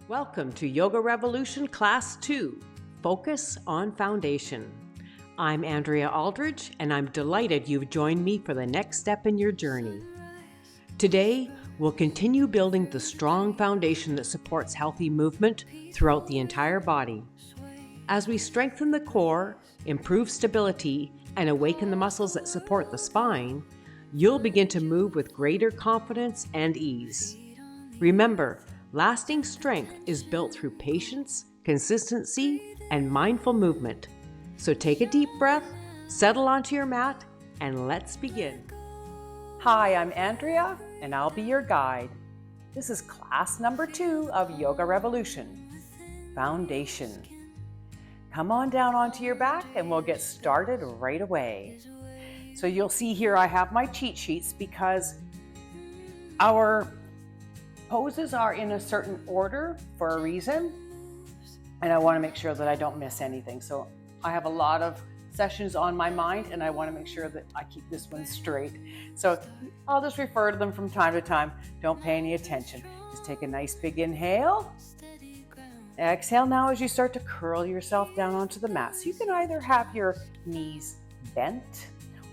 Welcome to Yoga Revolution Class 2, Focus on Foundation. I'm Andrea Aldridge, and I'm delighted you've joined me for the next step in your journey. Today, we'll continue building the strong foundation that supports healthy movement throughout the entire body. As we strengthen the core, improve stability, and awaken the muscles that support the spine, you'll begin to move with greater confidence and ease. Remember, lasting strength is built through patience, consistency, and mindful movement. So take a deep breath, settle onto your mat, and let's begin. Hi, I'm Andrea, and I'll be your guide. This is class number 2 of Yoga Revolution, Foundation. Come on down onto your back and we'll get started right away. So you'll see here I have my cheat sheets because our poses are in a certain order for a reason, and I want to make sure that I don't miss anything. So I have a lot of sessions on my mind, and I want to make sure that I keep this one straight. So I'll just refer to them from time to time. Don't pay any attention. Just take a nice big inhale. Exhale now as you start to curl yourself down onto the mat. So you can either have your knees bent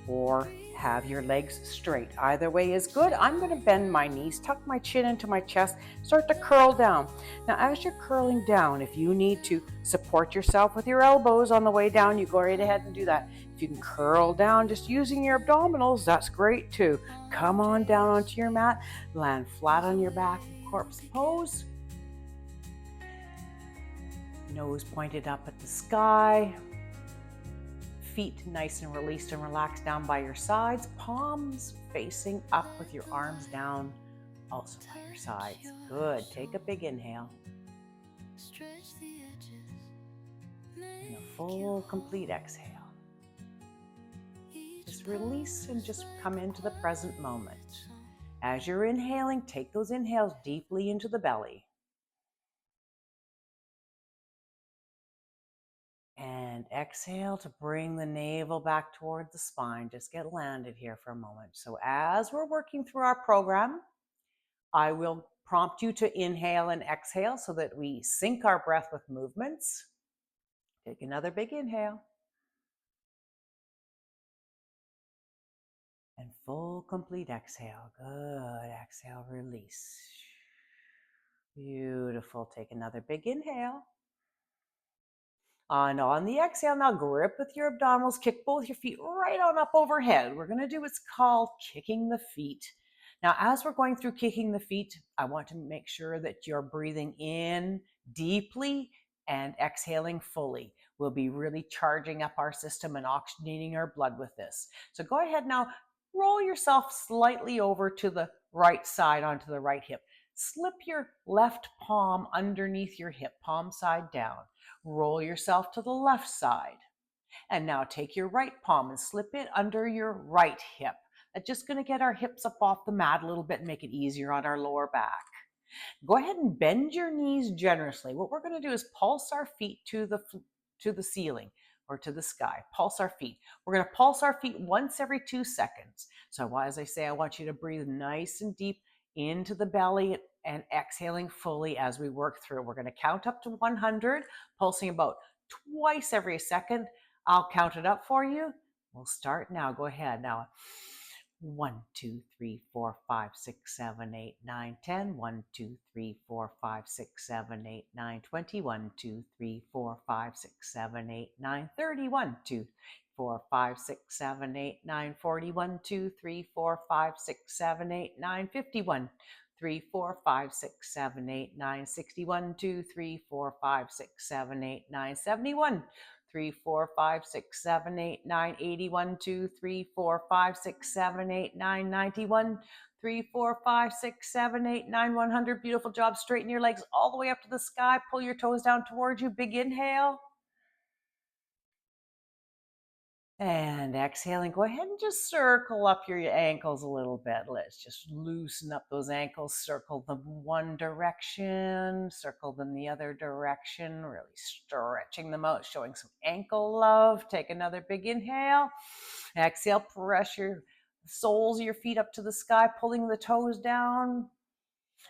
or have your legs straight. Either way is good. I'm going to bend my knees, tuck my chin into my chest, start to curl down. Now, as you're curling down, if you need to support yourself with your elbows on the way down, you go right ahead and do that. If you can curl down just using your abdominals, that's great too. Come on down onto your mat, land flat on your back, corpse pose. Nose pointed up at the sky. Feet nice and released and relaxed down by your sides. Palms facing up with your arms down, also by your sides. Good. Take a big inhale. And a full, complete exhale. Just release and just come into the present moment. As you're inhaling, take those inhales deeply into the belly. And exhale to bring the navel back toward the spine. Just get landed here for a moment. So as we're working through our program, I will prompt you to inhale and exhale so that we sync our breath with movements. Take another big inhale. And full, complete exhale. Good. Exhale, release. Beautiful. Take another big inhale. And on the exhale, now grip with your abdominals, kick both your feet right on up overhead. We're going to do what's called kicking the feet. Now, as we're going through kicking the feet, I want to make sure that you're breathing in deeply and exhaling fully. We'll be really charging up our system and oxygenating our blood with this. So go ahead now, roll yourself slightly over to the right side onto the right hip. Slip your left palm underneath your hip, palm side down. Roll yourself to the left side. And now take your right palm and slip it under your right hip. That's just going to get our hips up off the mat a little bit and make it easier on our lower back. Go ahead and bend your knees generously. What we're going to do is pulse our feet to the ceiling or to the sky. Pulse our feet. We're going to pulse our feet once every 2 seconds. So as I say, I want you to breathe nice and deep into the belly and exhaling fully as we work through. We're going to count up to 100, pulsing about twice every second. I'll count it up for you. We'll start now. Go ahead. Now, 1, 2, 3, 4, 5, 6, 7, 8, 9, 10. 1, 2, 3, 4, 5, 6, 7, 8, 9, 20. 1, 2, 3, 4, 5, 6, 7, 8, 9, 30. 1, 2, 4, 5, 6, 7, 8, 9, 40. 1, 2, 3, 4, 5, 6, 7, 8, 9, 51. 3, 4, 5, 6, 7, 8, 9, 60. 1, 2, 3, 4, 5, 6, 7, 8, 9, 71. 3, 4, 5, 6, 7, 8, 9, 81, 2, 3, 4, 5, 6, 7, 8, 9, 91, 3, 4, 5, 6, 7, 8, 9, 100. Beautiful job. Straighten your legs all the way up to the sky. Pull your toes down towards you. Big inhale. And exhaling, go ahead and just circle up your ankles a little bit. Let's just loosen up those ankles. Circle them one direction, circle them the other direction, really stretching them out, showing some ankle love. Take another big inhale. Exhale, press your soles of your feet up to the sky, pulling the toes down.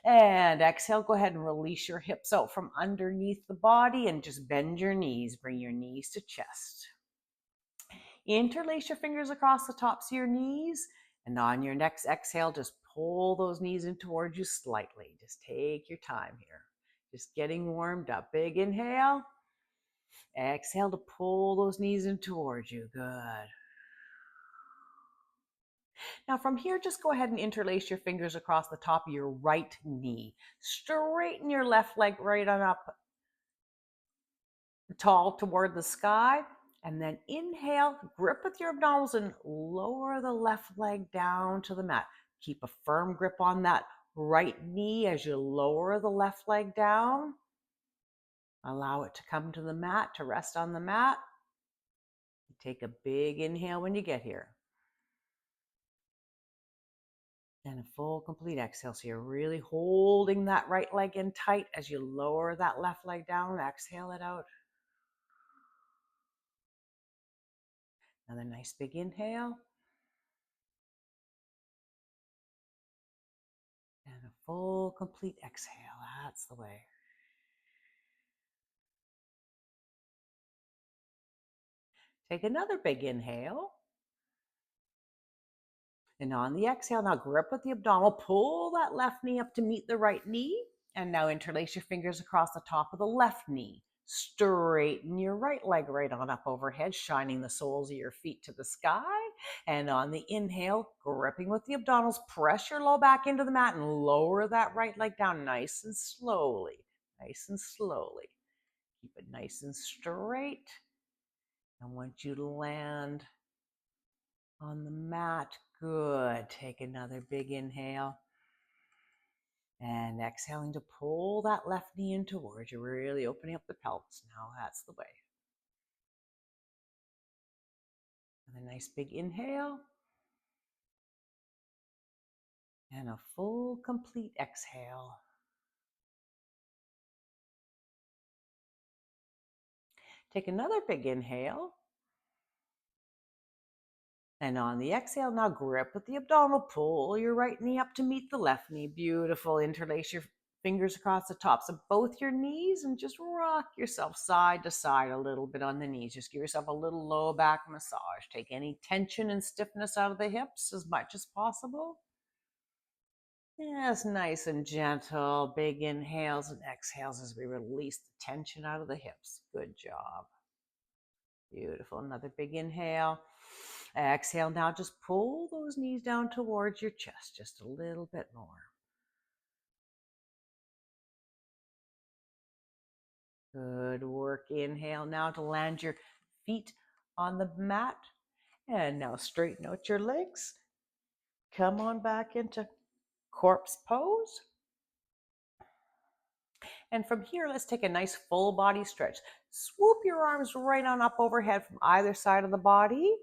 And exhale, go ahead and release your hips out from underneath the body and just bend your knees. Bring your knees to chest. Interlace your fingers across the tops of your knees. And on your next exhale, just pull those knees in towards you slightly. Just take your time here. Just getting warmed up. Big inhale. Exhale to pull those knees in towards you. Good. Now from here, just go ahead and interlace your fingers across the top of your right knee. Straighten your left leg right on up tall toward the sky. And then inhale, grip with your abdominals and lower the left leg down to the mat. Keep a firm grip on that right knee as you lower the left leg down. Allow it to come to the mat, to rest on the mat. Take a big inhale when you get here. And a full complete exhale. So you're really holding that right leg in tight as you lower that left leg down. Exhale it out. Another nice big inhale. And a full complete exhale. That's the way. Take another big inhale. And on the exhale, now grip with the abdominal. Pull that left knee up to meet the right knee. And now interlace your fingers across the top of the left knee. Straighten your right leg right on up overhead, shining the soles of your feet to the sky. And on the inhale, gripping with the abdominals, press your low back into the mat and lower that right leg down nice and slowly. Nice and slowly. Keep it nice and straight. I want you to land on the mat. Good. Take another big inhale. And exhaling to pull that left knee in towards you, really opening up the pelvis now. That's the way. And a nice big inhale. And a full, complete exhale. Take another big inhale. And on the exhale, now grip with the abdominal. Pull your right knee up to meet the left knee. Beautiful. Interlace your fingers across the tops of both your knees and just rock yourself side to side a little bit on the knees. Just give yourself a little low back massage. Take any tension and stiffness out of the hips as much as possible. Yes, nice and gentle. Big inhales and exhales as we release the tension out of the hips. Good job. Beautiful. Another big inhale. Exhale. Now just pull those knees down towards your chest just a little bit more. Good work. Inhale now to land your feet on the mat. And now straighten out your legs. Come on back into corpse pose. And from here, let's take a nice full body stretch. Swoop your arms right on up overhead from either side of the body.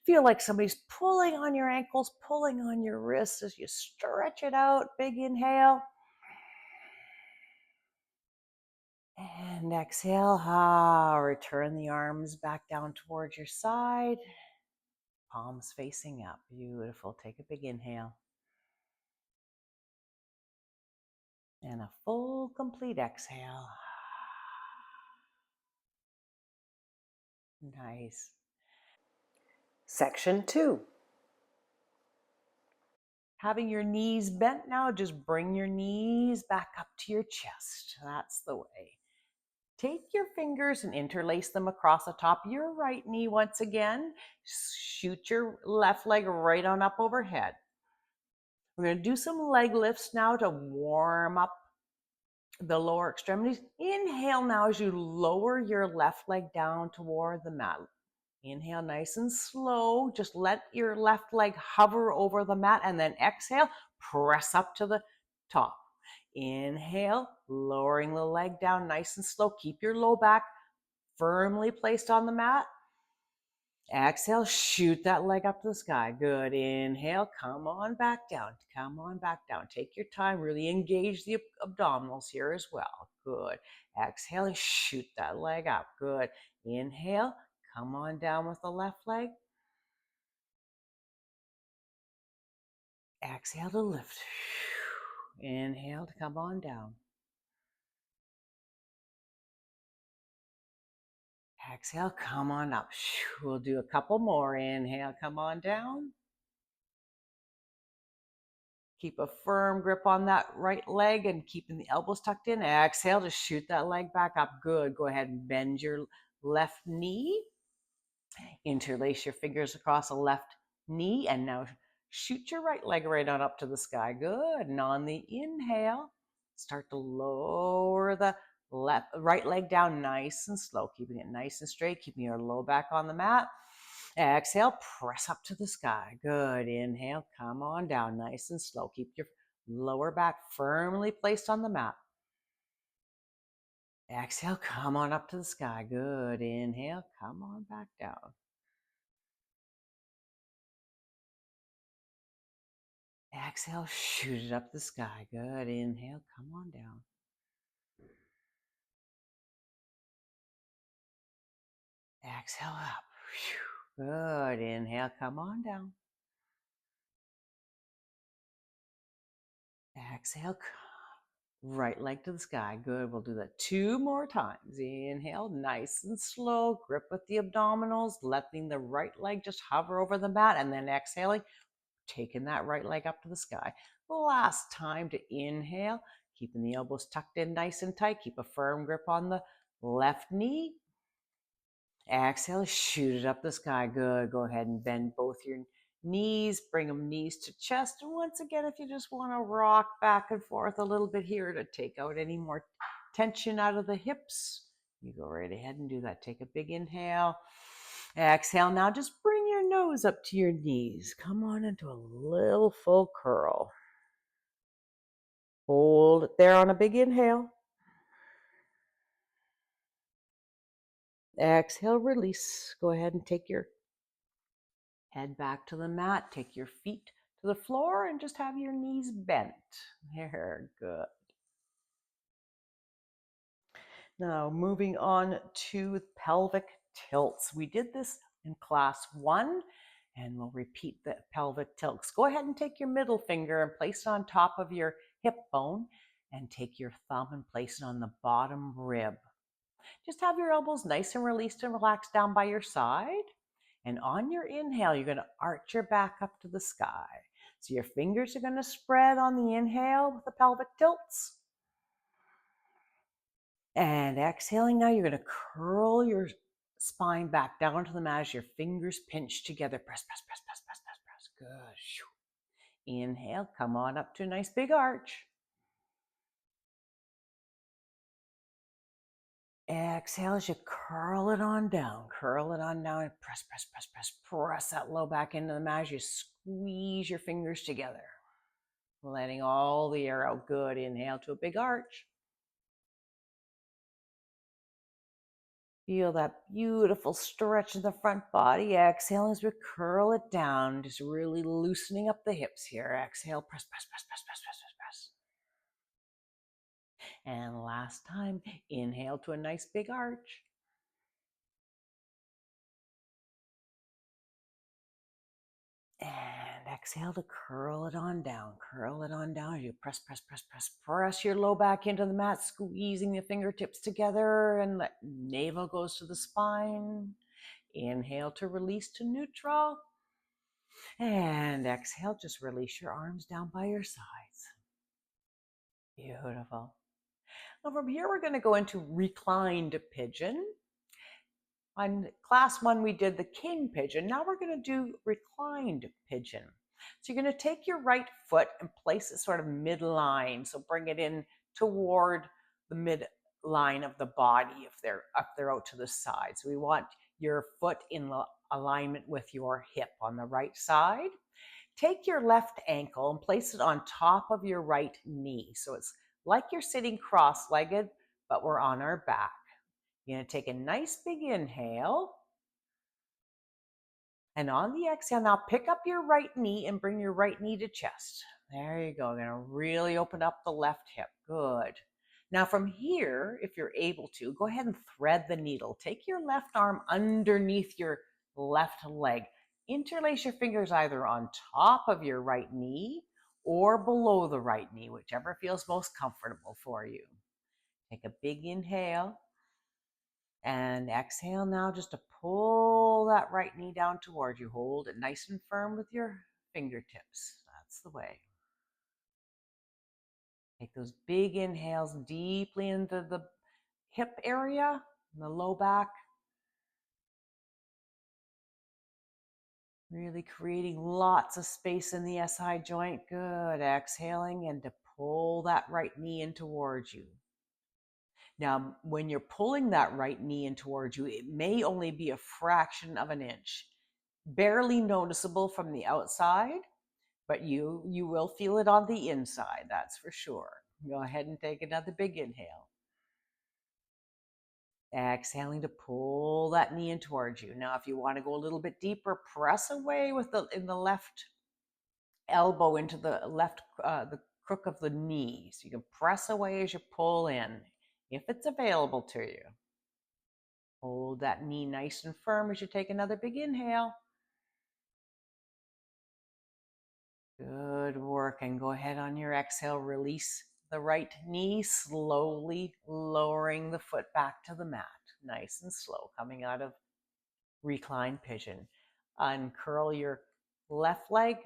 Feel like somebody's pulling on your ankles, pulling on your wrists as you stretch it out. Big inhale. And exhale. Return the arms back down towards your side. Palms facing up. Beautiful. Take a big inhale. And a full, complete exhale. Nice. Section 2. Having your knees bent now, just bring your knees back up to your chest. That's the way. Take your fingers and interlace them across the top of your right knee once again. Shoot your left leg right on up overhead. We're going to do some leg lifts now to warm up the lower extremities. Inhale now as you lower your left leg down toward the mat. Inhale nice and slow. Just let your left leg hover over the mat and then exhale, press up to the top. Inhale, lowering the leg down nice and slow. Keep your low back firmly placed on the mat. Exhale, shoot that leg up to the sky. Good. Inhale, come on back down. Come on back down. Take your time. Really engage the abdominals here as well. Good. Exhale and shoot that leg up. Good. Inhale, come on down with the left leg. Exhale to lift. Inhale to come on down. Exhale, come on up. We'll do a couple more. Inhale, come on down. Keep a firm grip on that right leg and keeping the elbows tucked in. Exhale to shoot that leg back up. Good. Go ahead and bend your left knee. Interlace your fingers across the left knee and now shoot your right leg right on up to the sky. Good. And on the inhale, start to lower the right leg down nice and slow, keeping it nice and straight, keeping your low back on the mat. Exhale, press up to the sky. Good. Inhale, come on down nice and slow. Keep your lower back firmly placed on the mat. Exhale, come on up to the sky. Good. Inhale, come on back down. Exhale, shoot it up the sky. Good. Inhale, come on down. Exhale up. Good. Inhale, come on down. Exhale, right leg to the sky. Good. We'll do that 2 more times. Inhale, nice and slow. Grip with the abdominals, letting the right leg just hover over the mat, and then exhaling, taking that right leg up to the sky. Last time to inhale, keeping the elbows tucked in nice and tight. Keep a firm grip on the left knee. Exhale, shoot it up the sky. Good. Go ahead and bend both your knees. Bring them knees to chest. And once again, if you just want to rock back and forth a little bit here to take out any more tension out of the hips, you go right ahead and do that. Take a big inhale. Exhale. Now just bring your nose up to your knees. Come on into a little full curl. Hold it there on a big inhale. Exhale, release. Go ahead and take your head back to the mat. Take your feet to the floor and just have your knees bent. There, good. Now, moving on to pelvic tilts. We did this in class 1, and we'll repeat the pelvic tilts. Go ahead and take your middle finger and place it on top of your hip bone, and take your thumb and place it on the bottom rib. Just have your elbows nice and released and relaxed down by your side. And on your inhale, you're going to arch your back up to the sky. So your fingers are going to spread on the inhale with the pelvic tilts. And exhaling now, you're going to curl your spine back down to the mat as your fingers pinch together. Press, press, press, press, press, press, press. Good. Inhale, come on up to a nice big arch. Exhale as you curl it on down. Curl it on down and press, press, press, press. Press that low back into the mat as you squeeze your fingers together. Letting all the air out. Good. Inhale to a big arch. Feel that beautiful stretch in the front body. Exhale as we curl it down. Just really loosening up the hips here. Exhale, press, press, press, press, press, press, press, press. And last time, inhale to a nice big arch. And exhale to curl it on down. Curl it on down. You press, press, press, press. Press your low back into the mat, squeezing the fingertips together, and the navel goes to the spine. Inhale to release to neutral. And exhale, just release your arms down by your sides. Beautiful. Now from here, we're going to go into reclined pigeon. On class 1, we did the king pigeon. Now we're going to do reclined pigeon. So you're going to take your right foot and place it sort of midline. So bring it in toward the midline of the body if they're out to the side. So we want your foot in alignment with your hip on the right side. Take your left ankle and place it on top of your right knee. So it's like you're sitting cross-legged, but we're on our back. You're going to take a nice big inhale. And on the exhale, now pick up your right knee and bring your right knee to chest. There you go. You're going to really open up the left hip. Good. Now from here, if you're able to, go ahead and thread the needle. Take your left arm underneath your left leg. Interlace your fingers either on top of your right knee or below the right knee, whichever feels most comfortable for you. Take a big inhale and exhale now just to pull that right knee down toward you. Hold it nice and firm with your fingertips. That's the way. Take those big inhales deeply into the hip area, the low back. Really creating lots of space in the SI joint. Good. Exhaling and to pull that right knee in towards you. Now, when you're pulling that right knee in towards you, it may only be a fraction of an inch. Barely noticeable from the outside, but you will feel it on the inside, that's for sure. Go ahead and take another big inhale. Exhaling to pull that knee in towards you. Now, if you want to go a little bit deeper, press away with the left elbow into the left, the crook of the knee. So you can press away as you pull in, if it's available to you. Hold that knee nice and firm as you take another big inhale. Good work. And go ahead on your exhale, release the right knee, slowly lowering the foot back to the mat. Nice and slow, coming out of reclined pigeon. Uncurl your left leg,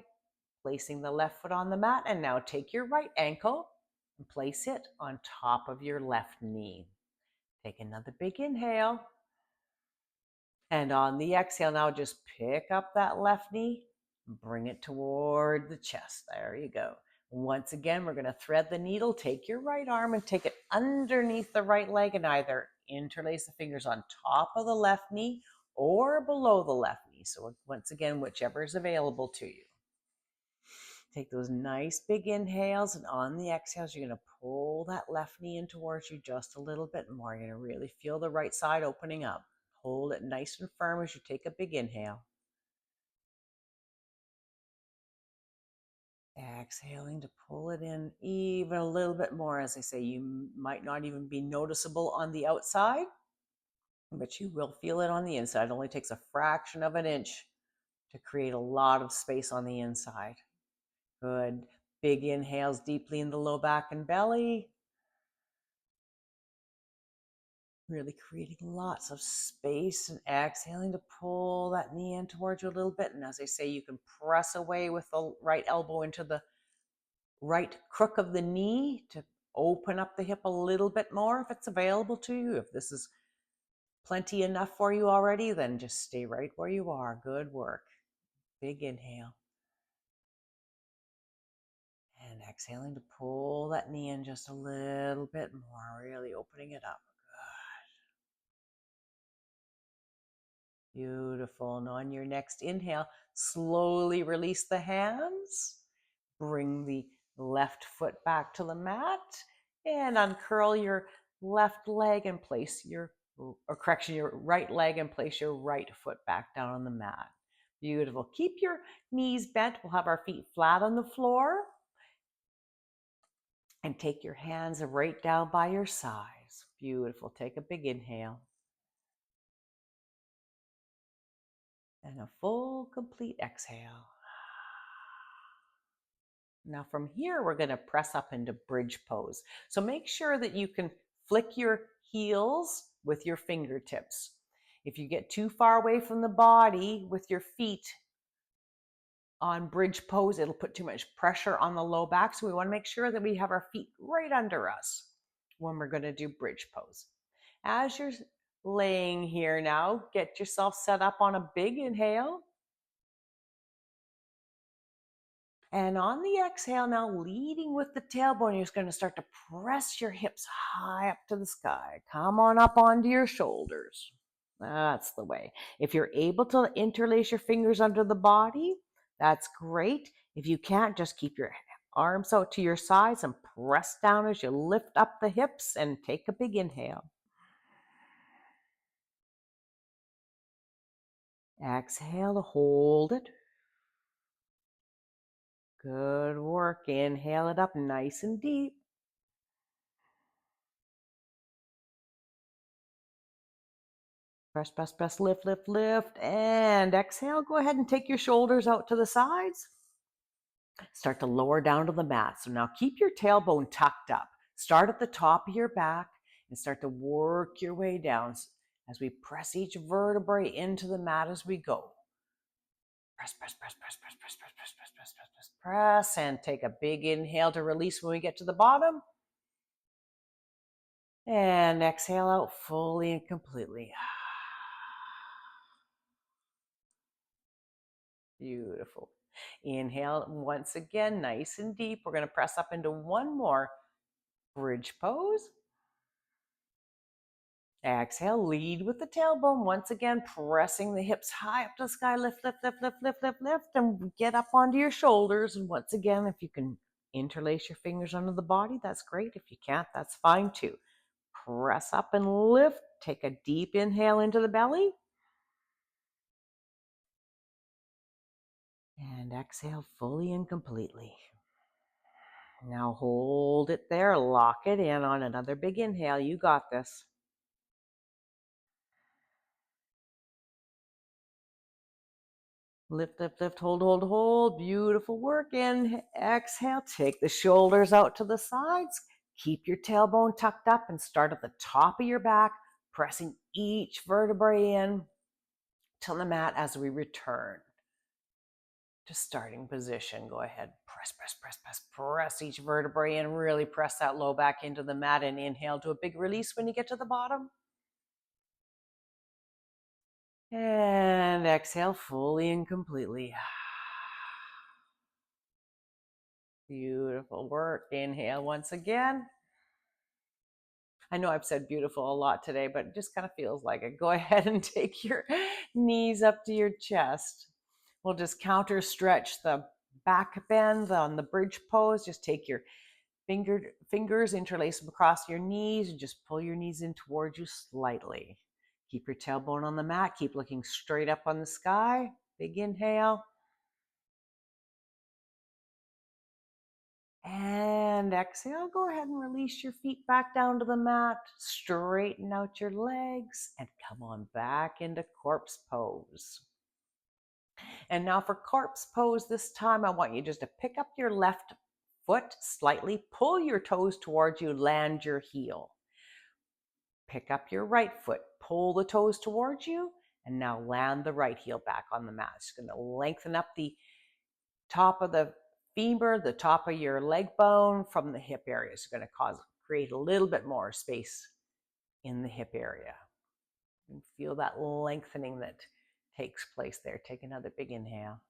placing the left foot on the mat, and now take your right ankle and place it on top of your left knee. Take another big inhale. And on the exhale, now just pick up that left knee, bring it toward the chest. There you go. Once again, we're going to thread the needle. Take your right arm and take it underneath the right leg and either interlace the fingers on top of the left knee or below the left knee. So once again, whichever is available to you. Take those nice big inhales, and on the exhales, you're going to pull that left knee in towards you just a little bit more. You're going to really feel the right side opening up. Hold it nice and firm as you take a big inhale. Exhaling to pull it in even a little bit more. As I say, you might not even be noticeable on the outside, but you will feel it on the inside. It only takes a fraction of an inch to create a lot of space on the inside. Good. Big inhales deeply in the low back and belly. Really creating lots of space, and exhaling to pull that knee in towards you a little bit. And as I say, you can press away with the right elbow into the right crook of the knee to open up the hip a little bit more if it's available to you. If this is plenty enough for you already, then just stay right where you are. Good work. Big inhale. And exhaling to pull that knee in just a little bit more, really opening it up. Good. Beautiful. And on your next inhale, slowly release the hands. Bring the left foot back to the mat and uncurl your left leg and place your right leg and place your right foot back down on the mat. Beautiful. Keep your knees bent. We'll have our feet flat on the floor. And take your hands right down by your sides. Beautiful. Take a big inhale. And a full, complete exhale. Now from here, we're going to press up into bridge pose. So make sure that you can flick your heels with your fingertips. If you get too far away from the body with your feet on bridge pose, it'll put too much pressure on the low back. So we want to make sure that we have our feet right under us when we're going to do bridge pose. As you're laying here now, get yourself set up on a big inhale. And on the exhale now, leading with the tailbone, you're just going to start to press your hips high up to the sky. Come on up onto your shoulders. That's the way. If you're able to interlace your fingers under the body, that's great. If you can't, just keep your arms out to your sides and press down as you lift up the hips and take a big inhale. Exhale to hold it. Good work. Inhale it up nice and deep. Press, press, press, lift, lift, lift, and exhale. Go ahead and take your shoulders out to the sides. Start to lower down to the mat. So now keep your tailbone tucked up. Start at the top of your back and start to work your way down as we press each vertebrae into the mat as we go. Press, press, press, press, press, press, press, press, press, press, press, press, press, and take a big inhale to release when we get to the bottom. And exhale out fully and completely. Beautiful. Inhale once again, nice and deep. We're going to press up into one more bridge pose. Exhale, lead with the tailbone. Once again, pressing the hips high up to the sky. Lift, lift, lift, lift, lift, lift, lift, and get up onto your shoulders. And once again, if you can interlace your fingers under the body, that's great. If you can't, that's fine too. Press up and lift. Take a deep inhale into the belly. And exhale fully and completely. Now hold it there. Lock it in on another big inhale. You got this. Lift, lift, lift, hold, hold, hold. Beautiful work. In, exhale, take the shoulders out to the sides. Keep your tailbone tucked up and start at the top of your back, pressing each vertebrae in to the mat as we return to starting position. Go ahead, press, press, press, press, press each vertebrae in. Really press that low back into the mat and inhale. Do a big release when you get to the bottom. And exhale fully and completely. Beautiful work. Inhale once again. I know I've said beautiful a lot today, but it just kind of feels like it. Go ahead and take your knees up to your chest. We'll just counter stretch the back bend on the bridge pose. Just take your fingers, interlace them across your knees, and just pull your knees in towards you slightly. Keep your tailbone on the mat. Keep looking straight up on the sky. Big inhale. And exhale, go ahead and release your feet back down to the mat. Straighten out your legs and come on back into corpse pose. And now for corpse pose this time, I want you just to pick up your left foot slightly, pull your toes towards you, land your heel. Pick up your right foot, pull the toes towards you, and now land the right heel back on the mat. It's going to lengthen up the top of the femur, the top of your leg bone from the hip area. It's going to create a little bit more space in the hip area. And feel that lengthening that takes place there. Take another big inhale.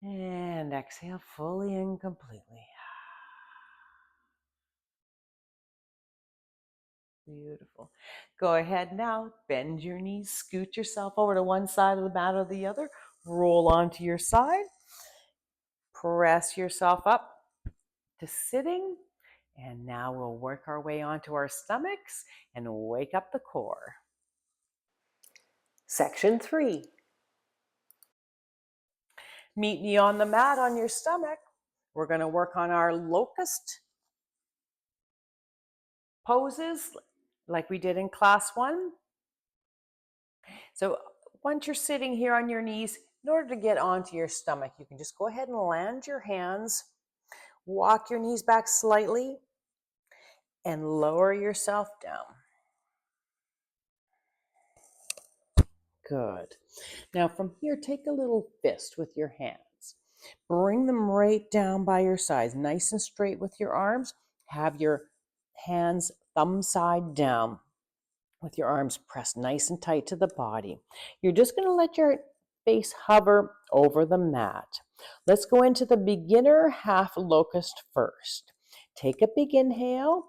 And exhale fully and completely. Beautiful. Go ahead now, bend your knees, scoot yourself over to one side of the mat or the other, roll onto your side, press yourself up to sitting, and now we'll work our way onto our stomachs and wake up the core. Section 3. Meet me on the mat on your stomach. We're going to work on our locust poses like we did in class 1. So once you're sitting here on your knees, in order to get onto your stomach, you can just go ahead and land your hands, walk your knees back slightly, and lower yourself down. Good. Now from here, take a little fist with your hands. Bring them right down by your sides, nice and straight with your arms. Have your hands thumb side down with your arms pressed nice and tight to the body. You're just going to let your face hover over the mat. Let's go into the beginner half locust first. Take a big inhale.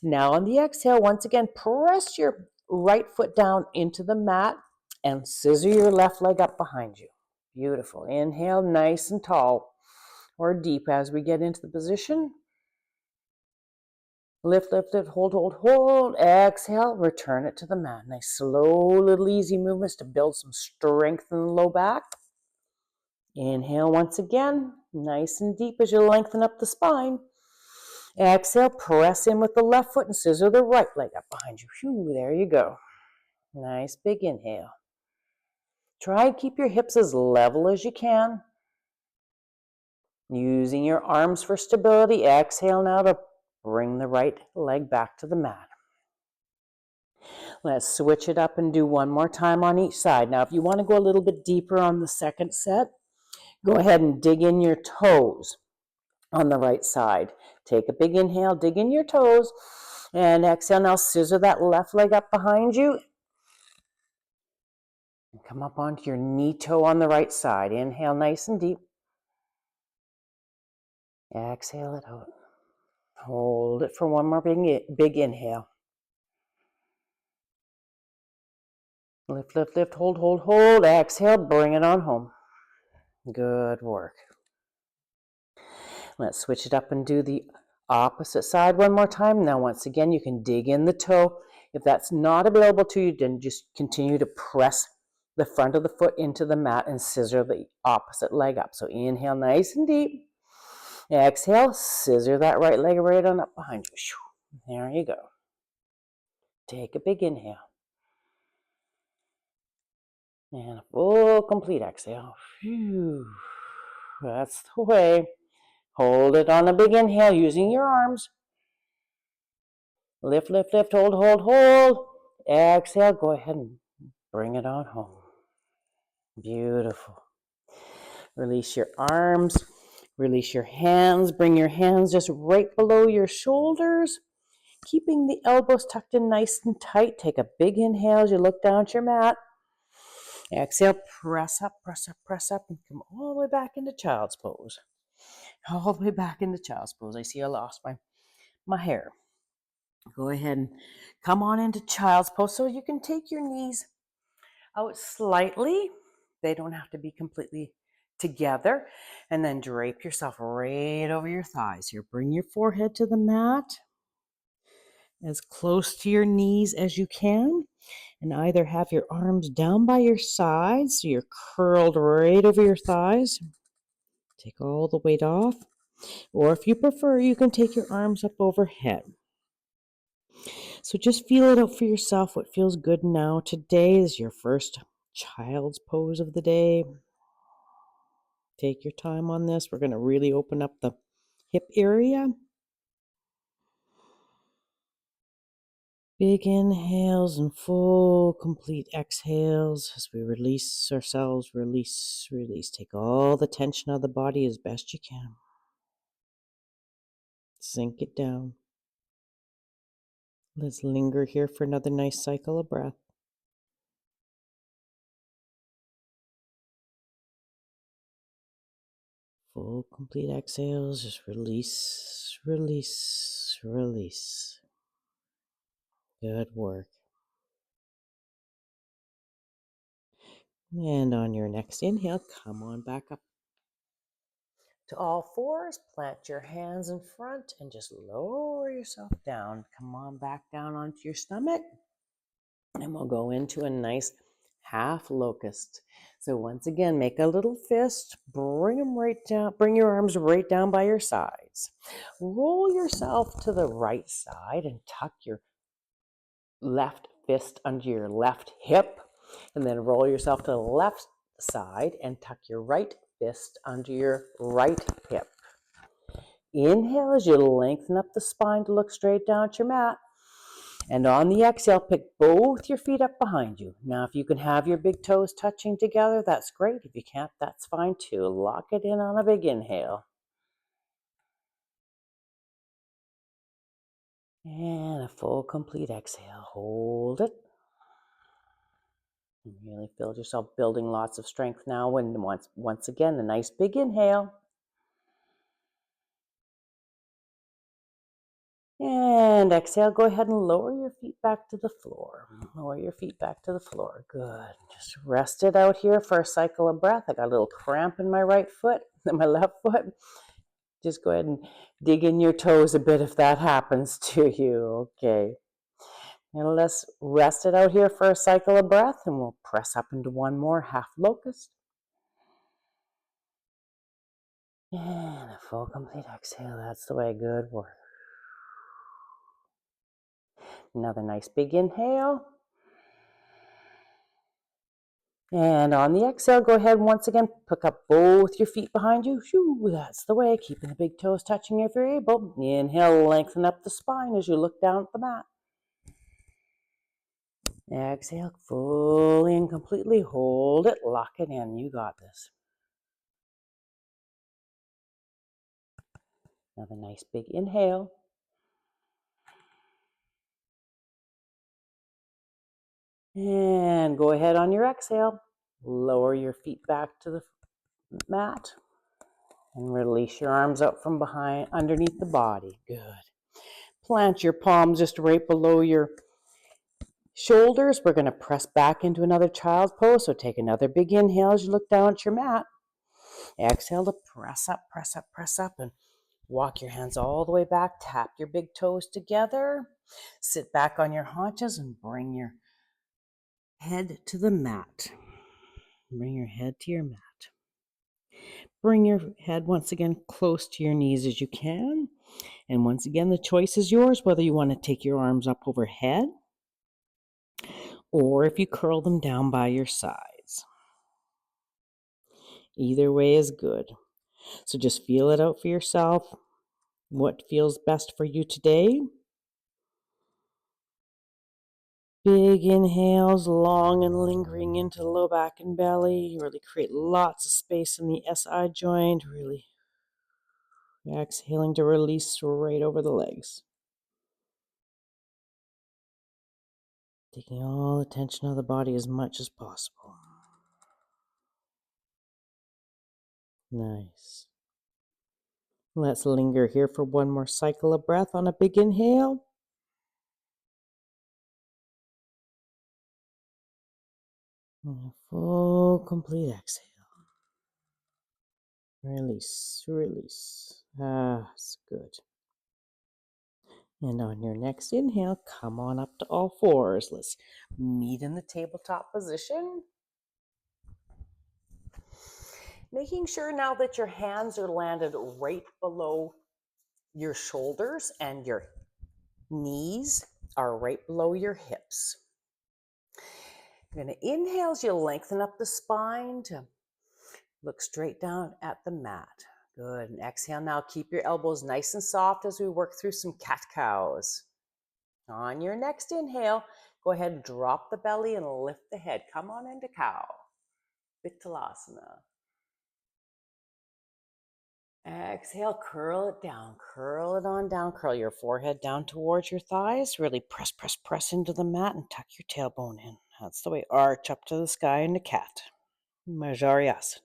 Now on the exhale, once again, press your right foot down into the mat and scissor your left leg up behind you. Beautiful. Inhale, nice and tall or deep as we get into the position. Lift, lift, lift, hold, hold, hold. Exhale, return it to the mat. Nice, slow, little easy movements to build some strength in the low back. Inhale once again, nice and deep as you lengthen up the spine. Exhale, press in with the left foot and scissor the right leg up behind you. Whew, there you go. Nice big inhale. Try and keep your hips as level as you can. Using your arms for stability, exhale now to bring the right leg back to the mat. Let's switch it up and do one more time on each side. Now, if you want to go a little bit deeper on the second set, go ahead and dig in your toes on the right side. Take a big inhale, dig in your toes, and exhale. Now scissor that left leg up behind you. And come up onto your knee toe on the right side. Inhale nice and deep. Exhale it out. Hold it for one more big inhale. Lift, lift, lift, hold, hold, hold. Exhale, bring it on home. Good work. Let's switch it up and do the opposite side one more time. Now, once again, you can dig in the toe. If that's not available to you, then just continue to press the front of the foot into the mat and scissor the opposite leg up. So inhale nice and deep. Exhale, scissor that right leg right on up behind you. There you go. Take a big inhale. And a full complete exhale. Phew. That's the way. Hold it on a big inhale using your arms. Lift, lift, lift, hold, hold, hold. Exhale, go ahead and bring it on home. Beautiful. Release your arms, release your hands. Bring your hands just right below your shoulders, keeping the elbows tucked in nice and tight. Take a big inhale as you look down at your mat. Exhale, press up, press up, press up, and come all the way back into child's pose. All the way back into child's pose. I see I lost my hair. Go ahead and come on into child's pose so you can take your knees out slightly. They don't have to be completely together. And then drape yourself right over your thighs. Here, bring your forehead to the mat as close to your knees as you can. And either have your arms down by your sides so you're curled right over your thighs. Take all the weight off. Or if you prefer, you can take your arms up overhead. So just feel it out for yourself, what feels good now. Today is your first child's pose of the day. Take your time on this. We're going to really open up the hip area. Big inhales and full, complete exhales as we release ourselves. Release, release. Take all the tension out of the body as best you can. Sink it down. Let's linger here for another nice cycle of breath. Full, complete exhales. Just release, release, release. Good work. And on your next inhale, come on back up to all fours. Plant your hands in front and just lower yourself down. Come on back down onto your stomach. And we'll go into a nice half locust. So once again, make a little fist, bring them right down, bring your arms right down by your sides. Roll yourself to the right side and tuck your left fist under your left hip. And then roll yourself to the left side and tuck your right fist under your right hip. Inhale as you lengthen up the spine to look straight down at your mat. And on the exhale, pick both your feet up behind you. Now, if you can have your big toes touching together, that's great. If you can't, that's fine too. Lock it in on a big inhale. And a full, complete exhale. Hold it. And really feel yourself building lots of strength now. And once again, a nice big inhale. And exhale, go ahead and lower your feet back to the floor. Lower your feet back to the floor. Good. Just rest it out here for a cycle of breath. I got a little cramp in my right foot, in my left foot. Just go ahead and dig in your toes a bit if that happens to you. Okay. And let's rest it out here for a cycle of breath, and we'll press up into one more half locust. And a full, complete exhale. That's the way. Good work. Another nice big inhale. And on the exhale, go ahead once again, pick up both your feet behind you. Shoo, that's the way, keeping the big toes touching if you're able. Inhale, lengthen up the spine as you look down at the mat. Exhale, fully and completely hold it, lock it in. You got this. Another nice big inhale. And go ahead on your exhale. Lower your feet back to the mat and release your arms up from behind, underneath the body. Good. Plant your palms just right below your shoulders. We're going to press back into another child's pose. So take another big inhale as you look down at your mat. Exhale to press up, press up, press up, and walk your hands all the way back. Tap your big toes together. Sit back on your haunches and bring your head to the mat. Bring your head to your mat. Bring your head once again close to your knees as you can. And once again, the choice is yours, whether you want to take your arms up overhead or if you curl them down by your sides. Either way is good. So just feel it out for yourself. What feels best for you today? Big inhales, long and lingering into the low back and belly. Really create lots of space in the SI joint. Really exhaling to release right over the legs. Taking all the tension out of the body as much as possible. Nice. Let's linger here for one more cycle of breath on a big inhale. And a full, complete exhale. Release, release. Ah, it's good. And on your next inhale, come on up to all fours. Let's meet in the tabletop position. Making sure now that your hands are landed right below your shoulders and your knees are right below your hips. You're going to inhale as you lengthen up the spine to look straight down at the mat. Good. And exhale now. Keep your elbows nice and soft as we work through some cat-cows. On your next inhale, go ahead and drop the belly and lift the head. Come on into cow. Vithalasana. Exhale, curl it down. Curl it on down. Curl your forehead down towards your thighs. Really press, press, press into the mat and tuck your tailbone in. That's the way. Arch up to the sky into cat. Majariyasana.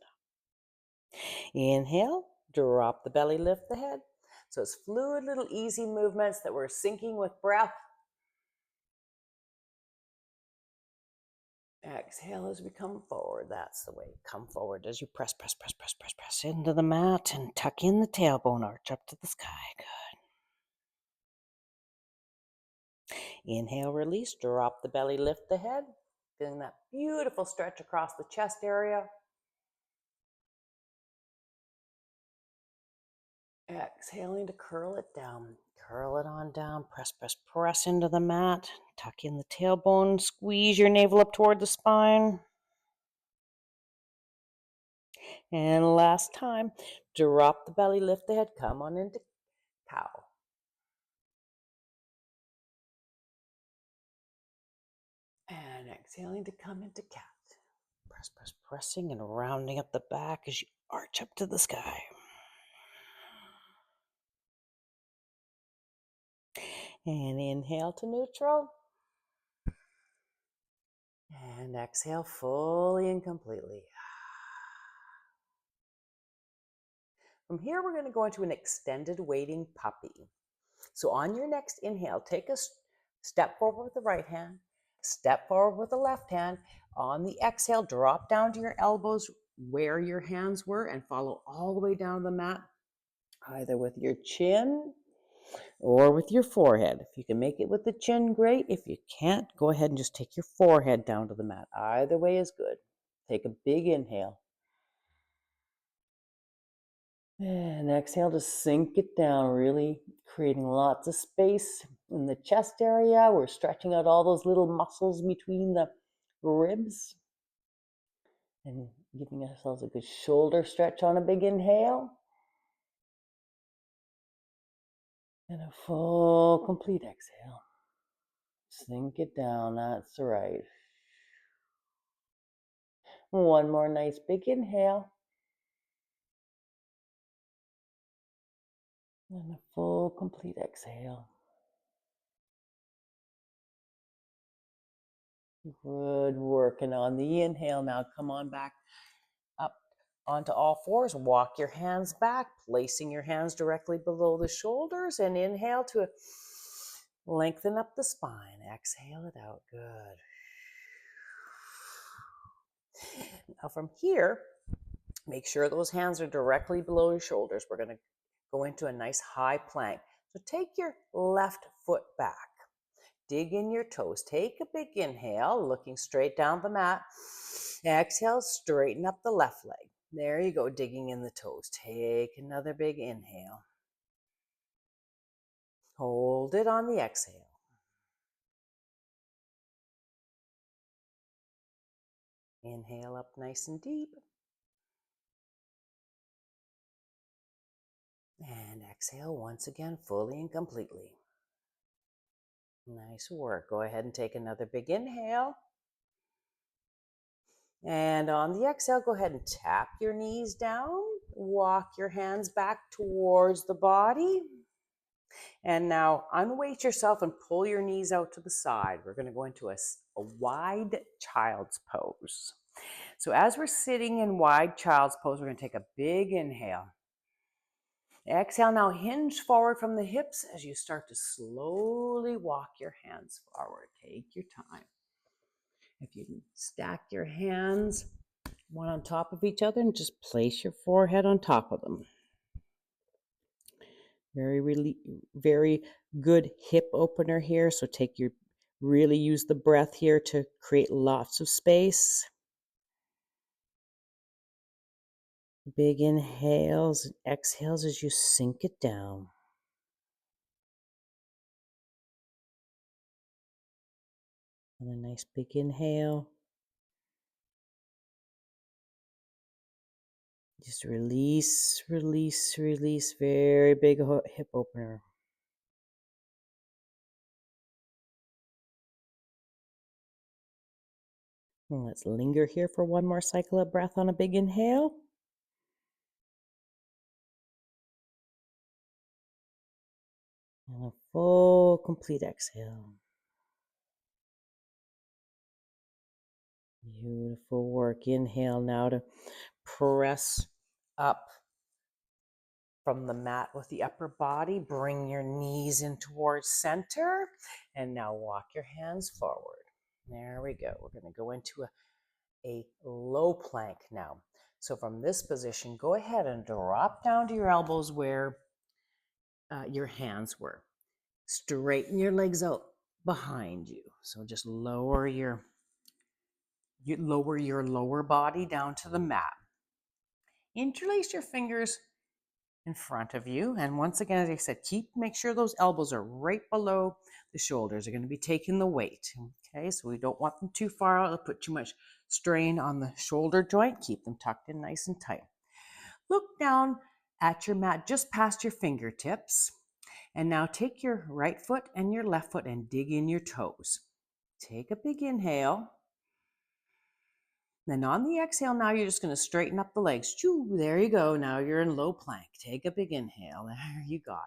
Inhale, drop the belly, lift the head. So it's fluid, little easy movements that we're syncing with breath. Exhale as we come forward. That's the way. Come forward as you press, press, press, press, press, press into the mat and tuck in the tailbone, arch up to the sky. Good. Inhale, release, drop the belly, lift the head. Feeling that beautiful stretch across the chest area. Exhaling to curl it down. Curl it on down. Press, press, press into the mat. Tuck in the tailbone. Squeeze your navel up toward the spine. And last time, drop the belly, lift the head. Come on into cow. And exhaling to come into cat. Press, press, pressing and rounding up the back as you arch up to the sky. And inhale to neutral. And exhale fully and completely. From here, we're going to go into an extended waiting puppy. So on your next inhale, take a step forward with the right hand, step forward with the left hand. On the exhale, drop down to your elbows where your hands were and follow all the way down the mat, either with your chin or with your forehead. If you can make it with the chin, great. If you can't, go ahead and just take your forehead down to the mat. Either way is good. Take a big inhale. And exhale to sink it down, really creating lots of space in the chest area. We're stretching out all those little muscles between the ribs. And giving ourselves a good shoulder stretch on a big inhale. And a full, complete exhale. Sink it down, that's right. One more nice big inhale. And a full, complete exhale. Good work. And on the inhale now, come on back up onto all fours. Walk your hands back, placing your hands directly below the shoulders. And inhale to lengthen up the spine. Exhale it out. Good. Now from here, make sure those hands are directly below your shoulders. We're going to go into a nice high plank. So take your left foot back. Dig in your toes. Take a big inhale, looking straight down the mat. Exhale, straighten up the left leg. There you go, digging in the toes. Take another big inhale. Hold it on the exhale. Inhale up nice and deep. And exhale once again, fully and completely. Nice work. Go ahead and take another big inhale. And on the exhale, go ahead and tap your knees down. Walk your hands back towards the body. And now unweight yourself and pull your knees out to the side. We're going to go into a wide child's pose. So as we're sitting in wide child's pose, we're going to take a big inhale. Exhale, now hinge forward from the hips as you start to slowly walk your hands forward. Take your time. If you can stack your hands one on top of each other and just place your forehead on top of them. Very good hip opener here. So really use the breath here to create lots of space. Big inhales and exhales as you sink it down. And a nice big inhale. Just release, release, release. Very big hip opener. And let's linger here for one more cycle of breath on a big inhale. And a full, complete exhale. Beautiful work. Inhale now to press up from the mat with the upper body. Bring your knees in towards center. And now walk your hands forward. There we go. We're going to go into a low plank now. So from this position, go ahead and drop down to your elbows where your hands were. Straighten your legs out behind you. So just lower your lower body down to the mat. Interlace your fingers in front of you. And once again, as I said, make sure those elbows are right below the shoulders. They're going to be taking the weight. Okay, so we don't want them too far out. It'll put too much strain on the shoulder joint. Keep them tucked in nice and tight. Look down at your mat just past your fingertips. And now take your right foot and your left foot and dig in your toes. Take a big inhale. Then on the exhale, now you're just going to straighten up the legs. Choo, there you go. Now you're in low plank. Take a big inhale. There you got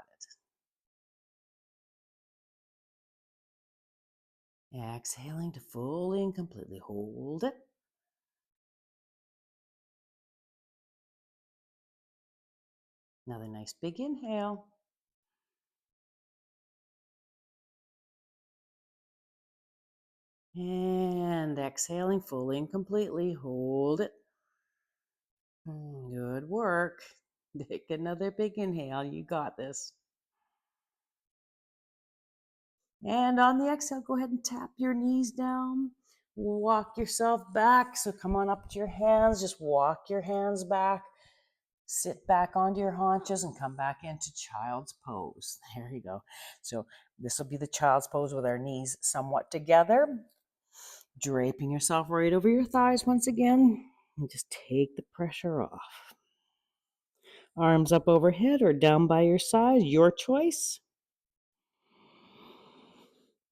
it. Exhaling to fully and completely hold it. Another nice big inhale. And exhaling fully and completely. Hold it. Good work. Take another big inhale. You got this. And on the exhale, go ahead and tap your knees down. Walk yourself back. So come on up to your hands. Just walk your hands back. Sit back onto your haunches and come back into child's pose. There you go. So this will be the child's pose with our knees somewhat together. Draping yourself right over your thighs once again. And just take the pressure off. Arms up overhead or down by your side, your choice.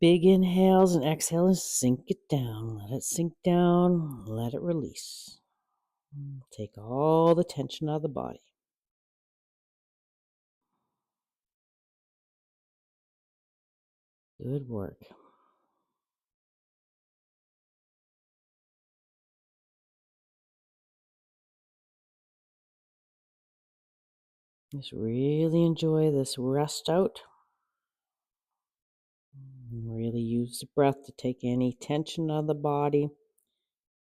Big inhales and exhales, sink it down. Let it sink down, let it release. Take all the tension out of the body. Good work. Just really enjoy this rest out. Really use the breath to take any tension out of the body.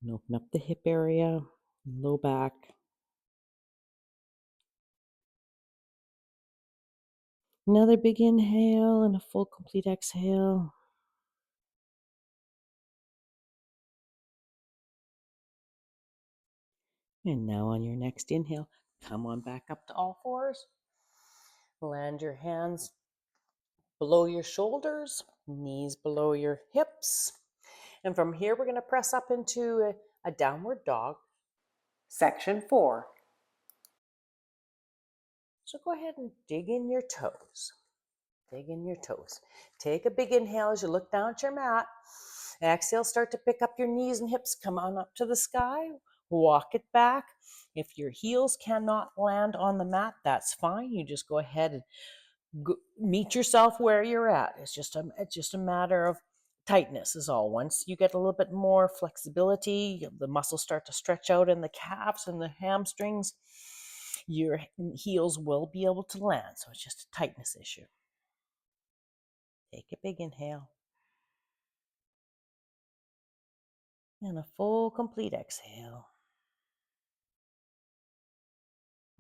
And open up the hip area, low back. Another big inhale and a full complete exhale. And now on your next inhale, come on back up to all fours. Land your hands below your shoulders, knees below your hips. And from here, we're going to press up into a downward dog. Section 4. So go ahead and dig in your toes. Dig in your toes. Take a big inhale as you look down at your mat. Exhale, start to pick up your knees and hips. Come on up to the sky. Walk it back. If your heels cannot land on the mat, that's fine. You just go ahead and meet yourself where you're at. It's just a matter of tightness is all. Once you get a little bit more flexibility, the muscles start to stretch out in the calves and the hamstrings, your heels will be able to land. So it's just a tightness issue. Take a big inhale. And a full complete exhale.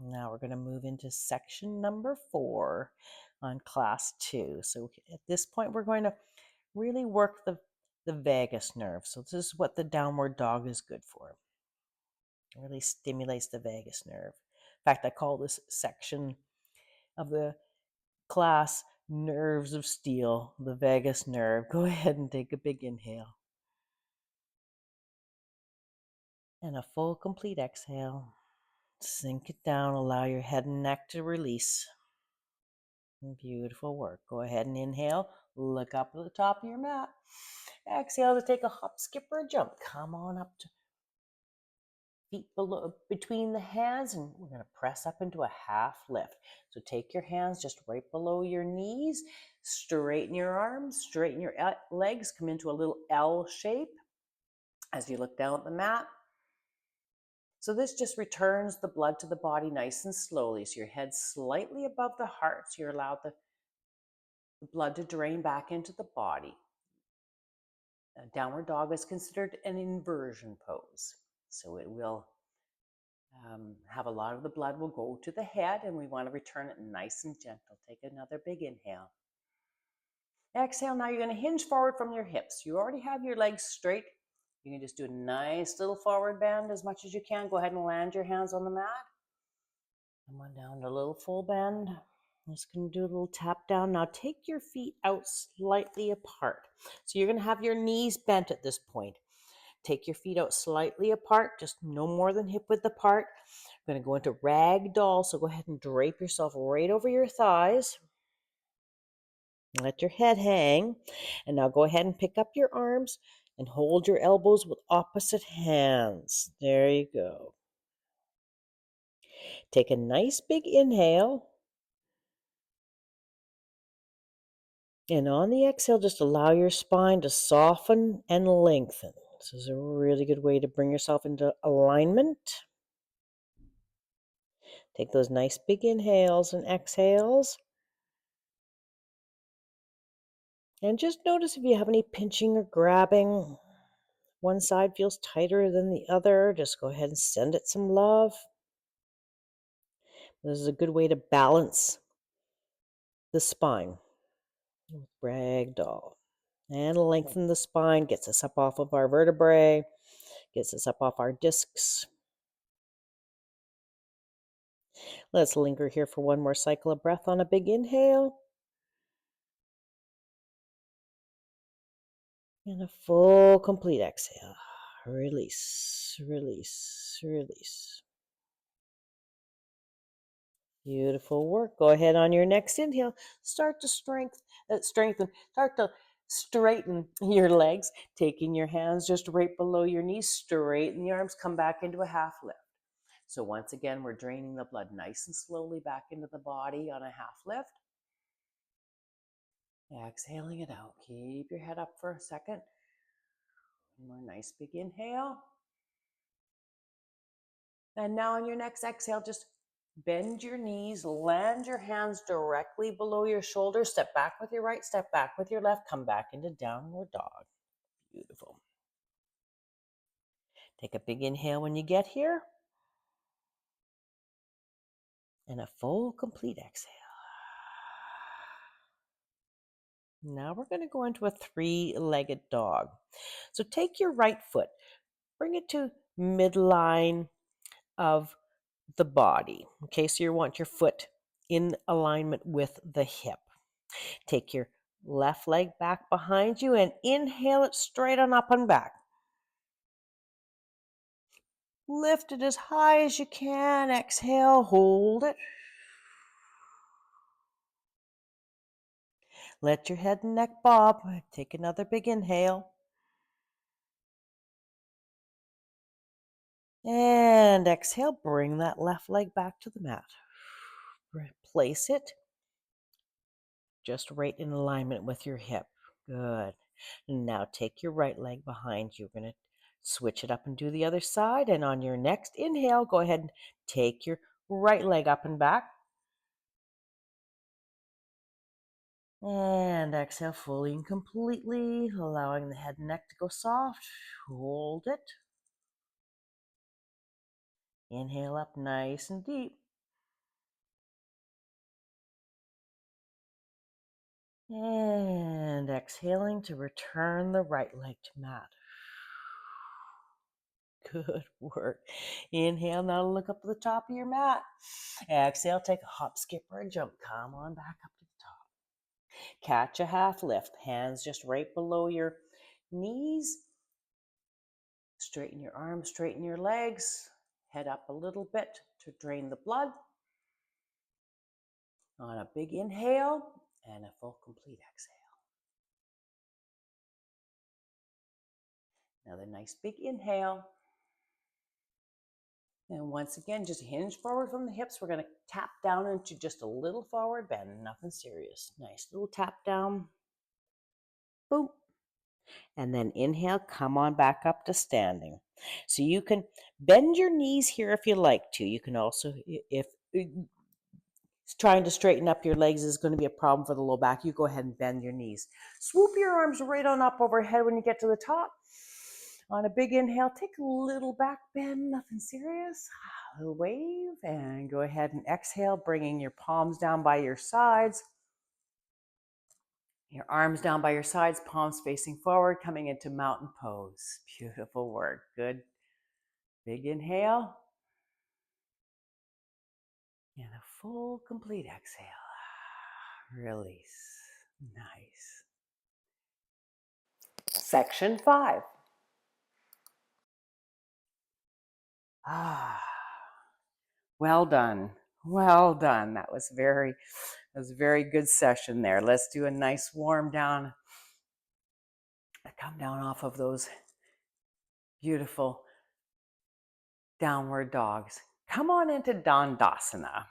Now we're going to move into section number 4 on class 2. So at this point, we're going to really work the vagus nerve. So this is what the downward dog is good for. It really stimulates the vagus nerve. In fact, I call this section of the class nerves of steel, the vagus nerve. Go ahead and take a big inhale. And a full complete exhale. Sink it down, allow your head and neck to release. Beautiful work. Go ahead and inhale, look up at the top of your mat. Exhale to take a hop, skip, or a jump. Come on up to feet below, between the hands, and we're going to press up into a half lift. So take your hands just right below your knees, straighten your arms, straighten your legs, come into a little L shape as you look down at the mat. So this just returns the blood to the body nice and slowly. So your head's slightly above the heart, so you're allowed the blood to drain back into the body. A downward dog is considered an inversion pose. So it will have a lot of the blood will go to the head, and we want to return it nice and gentle. Take another big inhale. Exhale, now you're going to hinge forward from your hips. You already have your legs straight. You can just do a nice little forward bend as much as you can. Go ahead and land your hands on the mat. Come on down to a little full bend. I'm just going to do a little tap down. Now take your feet out slightly apart. So you're going to have your knees bent at this point. Take your feet out slightly apart, just no more than hip width apart. I'm going to go into rag doll. So go ahead and drape yourself right over your thighs. Let your head hang. And now go ahead and pick up your arms and hold your elbows with opposite hands. There you go. Take a nice big inhale. And on the exhale, just allow your spine to soften and lengthen. This is a really good way to bring yourself into alignment. Take those nice big inhales and exhales. And just notice if you have any pinching or grabbing. One side feels tighter than the other. Just go ahead and send it some love. This is a good way to balance the spine. Ragdoll. And lengthen the spine, gets us up off of our vertebrae, gets us up off our discs. Let's linger here for one more cycle of breath on a big inhale. And a full, complete exhale. Release, release, release. Beautiful work. Go ahead on your next inhale. Start to strengthen. Start to straighten your legs, taking your hands just right below your knees. Straighten the arms. Come back into a half lift. So once again, we're draining the blood nice and slowly back into the body on a half lift. Exhaling it out. Keep your head up for a second. One more nice big inhale. And now on your next exhale, just bend your knees, land your hands directly below your shoulders. Step back with your right, step back with your left. Come back into downward dog. Beautiful. Take a big inhale when you get here. And a full, complete exhale. Now we're going to go into a three-legged dog. So take your right foot, bring it to midline of the body. Okay, so you want your foot in alignment with the hip. Take your left leg back behind you and inhale it straight on up and back. Lift it as high as you can. Exhale, hold it. Let your head and neck bob. Take another big inhale. And exhale, bring that left leg back to the mat. Place it just right in alignment with your hip. Good. And now take your right leg behind you. We're going to switch it up and do the other side. And on your next inhale, go ahead and take your right leg up and back. And exhale fully and completely, allowing the head and neck to go soft. Hold it. Inhale up nice and deep. And exhaling to return the right leg to mat. Good work. Inhale, now look up to the top of your mat. Exhale, take a hop, skip, or a jump. Come on back up to the top. Catch a half lift. Hands just right below your knees. Straighten your arms, straighten your legs. Head up a little bit to drain the blood. On a big inhale and a full complete exhale. Another nice big inhale. And once again, just hinge forward from the hips. We're going to tap down into just a little forward bend. Nothing serious. Nice little tap down. Boom. And then inhale, come on back up to standing. So you can bend your knees here if you like to. You can also, if trying to straighten up your legs is going to be a problem for the low back, you go ahead and bend your knees. Swoop your arms right on up overhead when you get to the top. On a big inhale, take a little back bend, nothing serious. A little wave, and go ahead and exhale, bringing your palms down by your sides. Your arms down by your sides, palms facing forward, coming into mountain pose. Beautiful work. Good. Big inhale. And a full, complete exhale. Release. Nice. Section 5. Well done. Well done. That was a very good session there. Let's do a nice warm down. Come down off of those beautiful downward dogs. Come on into Dandasana.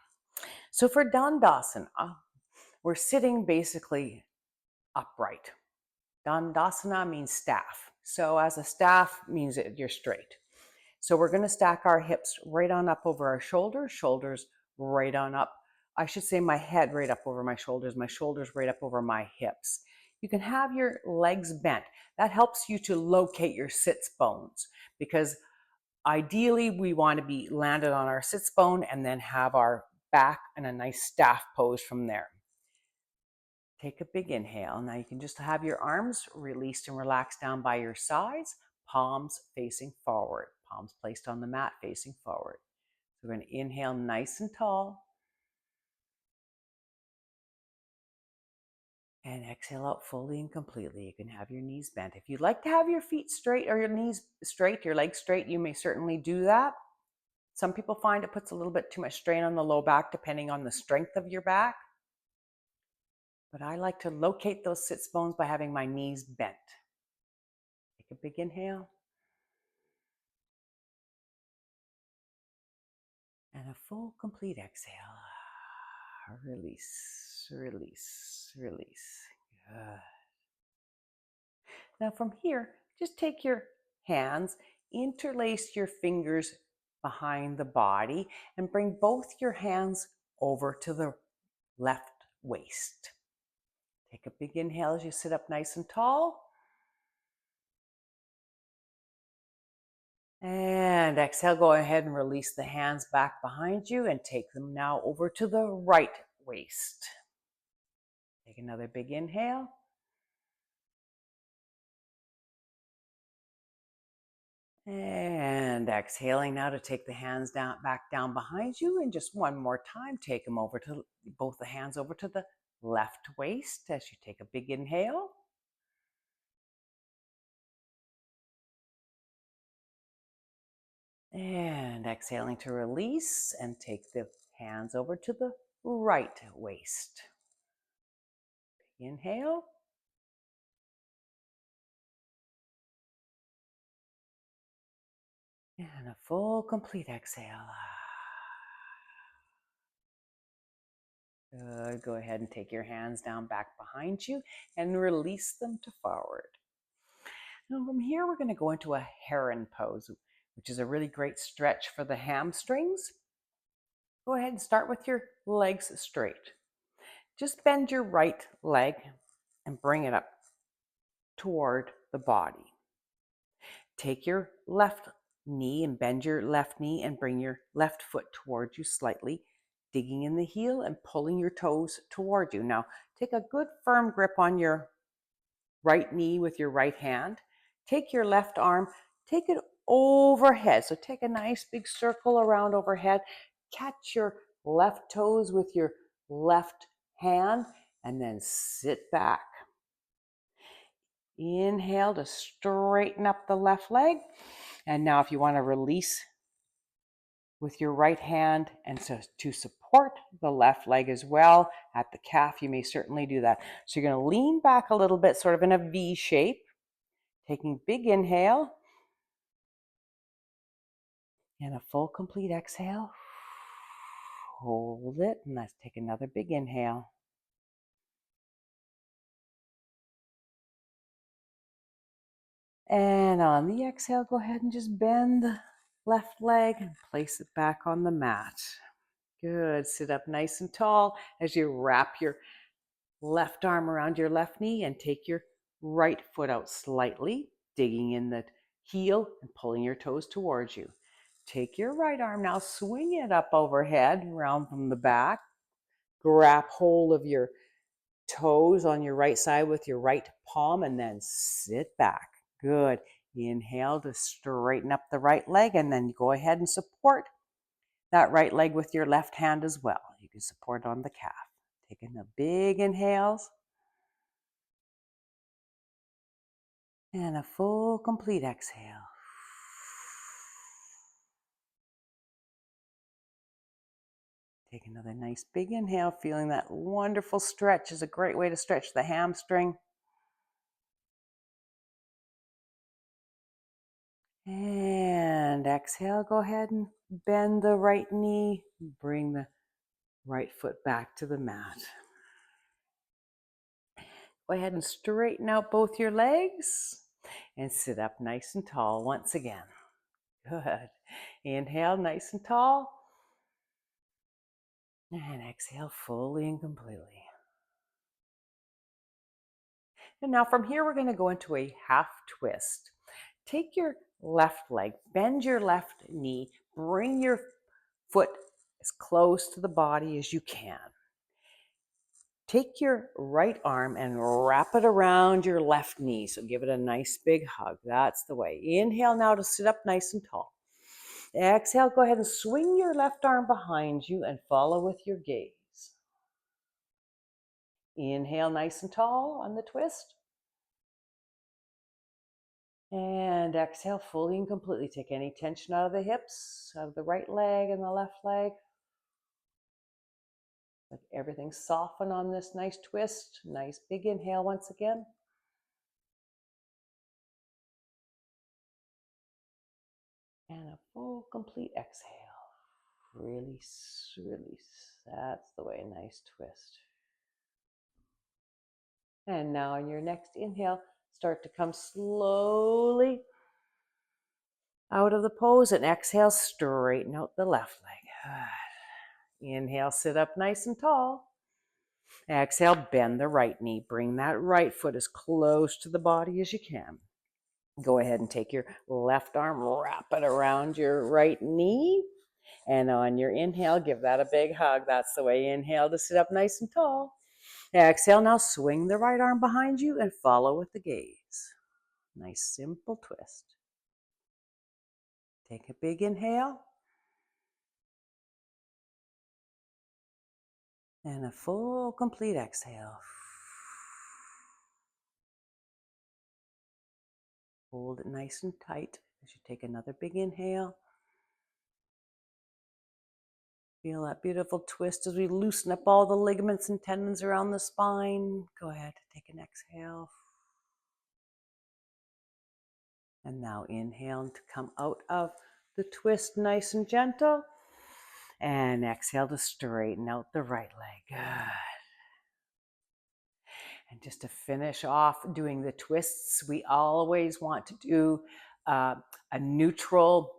So for Dandasana, we're sitting basically upright. Dandasana means staff. So as a staff means that you're straight. So we're going to stack our hips right on up over our shoulders, shoulders right on up. I should say my head right up over my shoulders right up over my hips. You can have your legs bent. That helps you to locate your sits bones because ideally we want to be landed on our sits bone and then have our back in a nice staff pose from there. Take a big inhale. Now you can just have your arms released and relaxed down by your sides, palms facing forward, palms placed on the mat facing forward. So we're going to inhale nice and tall. And exhale out fully and completely. You can have your knees bent. If you'd like to have your feet straight or your knees straight, your legs straight, you may certainly do that. Some people find it puts a little bit too much strain on the low back depending on the strength of your back. But I like to locate those sits bones by having my knees bent. Take a big inhale. And a full, complete exhale. Release, release, release. Good. Now from here, just take your hands, interlace your fingers behind the body, and bring both your hands over to the left waist. Take a big inhale as you sit up nice and tall. And exhale, go ahead and release the hands back behind you and take them now over to the right waist. Take another big inhale. And exhaling now to take the hands back down behind you. And just one more time, take them over to both the hands over to the left waist as you take a big inhale. And exhaling to release and take the hands over to the right waist. Big inhale. And a full, complete exhale. Good. Go ahead and take your hands down back behind you and release them to forward. Now from here, we're going to go into a heron pose, which is a really great stretch for the hamstrings. Go ahead and start with your legs straight. Just bend your right leg and bring it up toward the body. Take your left knee and bend your left knee and bring your left foot toward you slightly, digging in the heel and pulling your toes toward you. Now, take a good firm grip on your right knee with your right hand. Take your left arm, take it overhead. So take a nice big circle around overhead. Catch your left toes with your left hand and then sit back. Inhale to straighten up the left leg. And now if you want to release with your right hand and so to support the left leg as well at the calf, you may certainly do that. So you're going to lean back a little bit, sort of in a V shape, taking big inhale and a full complete exhale. Hold it and let's take another big inhale. And on the exhale, go ahead and just bend the left leg and place it back on the mat. Good. Sit up nice and tall as you wrap your left arm around your left knee and take your right foot out slightly, digging in the heel and pulling your toes towards you. Take your right arm now, swing it up overhead, around from the back. Grab hold of your toes on your right side with your right palm and then sit back. Good. Inhale to straighten up the right leg and then go ahead and support that right leg with your left hand as well. You can support on the calf. Taking the big inhales and a full complete exhale. Take another nice big inhale, feeling that wonderful stretch is a great way to stretch the hamstring. And exhale, go ahead and bend the right knee, bring the right foot back to the mat. Go ahead and straighten out both your legs and sit up nice and tall once again. Good. Inhale, nice and tall. And exhale fully and completely. And now from here, we're going to go into a half twist. Take your left leg, bend your left knee, bring your foot as close to the body as you can. Take your right arm and wrap it around your left knee. So give it a nice big hug. That's the way. Inhale now to sit up nice and tall. Exhale, go ahead and swing your left arm behind you and follow with your gaze. Inhale nice and tall on the twist. And exhale fully and completely. Take any tension out of the hips, of the right leg and the left leg. Let everything soften on this nice twist. Nice big inhale once again. And a full complete exhale. Release, release. That's the way. Nice twist. And now on your next inhale, start to come slowly out of the pose and exhale, straighten out the left leg. Inhale, sit up nice and tall. Exhale, bend the right knee. Bring that right foot as close to the body as you can. Go ahead and take your left arm, wrap it around your right knee. And on your inhale, give that a big hug. That's the way. Inhale to sit up nice and tall. Exhale, now swing the right arm behind you and follow with the gaze. Nice simple twist. Take a big inhale. And a full complete exhale. Hold it nice and tight as you take another big inhale. Feel that beautiful twist as we loosen up all the ligaments and tendons around the spine. Go ahead, take an exhale. And now inhale to come out of the twist nice and gentle. And exhale to straighten out the right leg. Good. And just to finish off doing the twists, we always want to do a neutral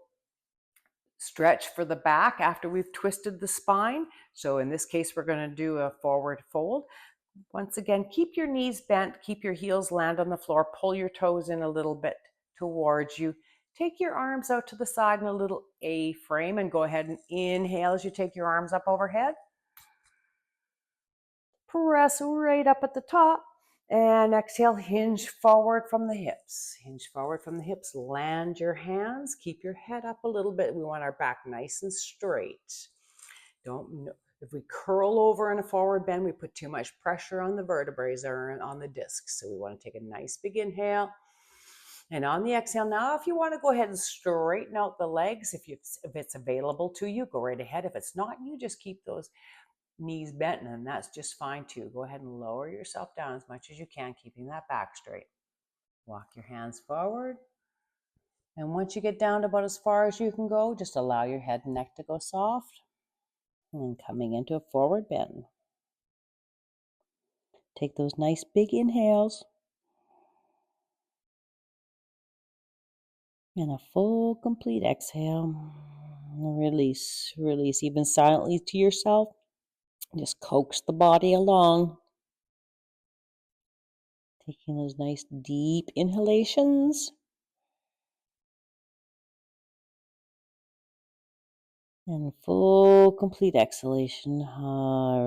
stretch for the back after we've twisted the spine. So in this case, we're going to do a forward fold. Once again, keep your knees bent, keep your heels land on the floor, pull your toes in a little bit towards you. Take your arms out to the side in a little A frame and go ahead and inhale as you take your arms up overhead. Press right up at the top and exhale, hinge forward from the hips. Hinge forward from the hips, land your hands, keep your head up a little bit. We want our back nice and straight. If we curl over in a forward bend, we put too much pressure on the vertebrae or on the discs. So we want to take a nice big inhale. And on the exhale, now if you want to go ahead and straighten out the legs, if it's available to you, go right ahead. If it's not, you just keep those knees bent, and that's just fine too. Go ahead and lower yourself down as much as you can, keeping that back straight. Walk your hands forward. And once you get down to about as far as you can go, just allow your head and neck to go soft. And then coming into a forward bend. Take those nice big inhales. And a full, complete exhale. Release, release, even silently to yourself. Just coax the body along. Taking those nice deep inhalations. And full, complete exhalation.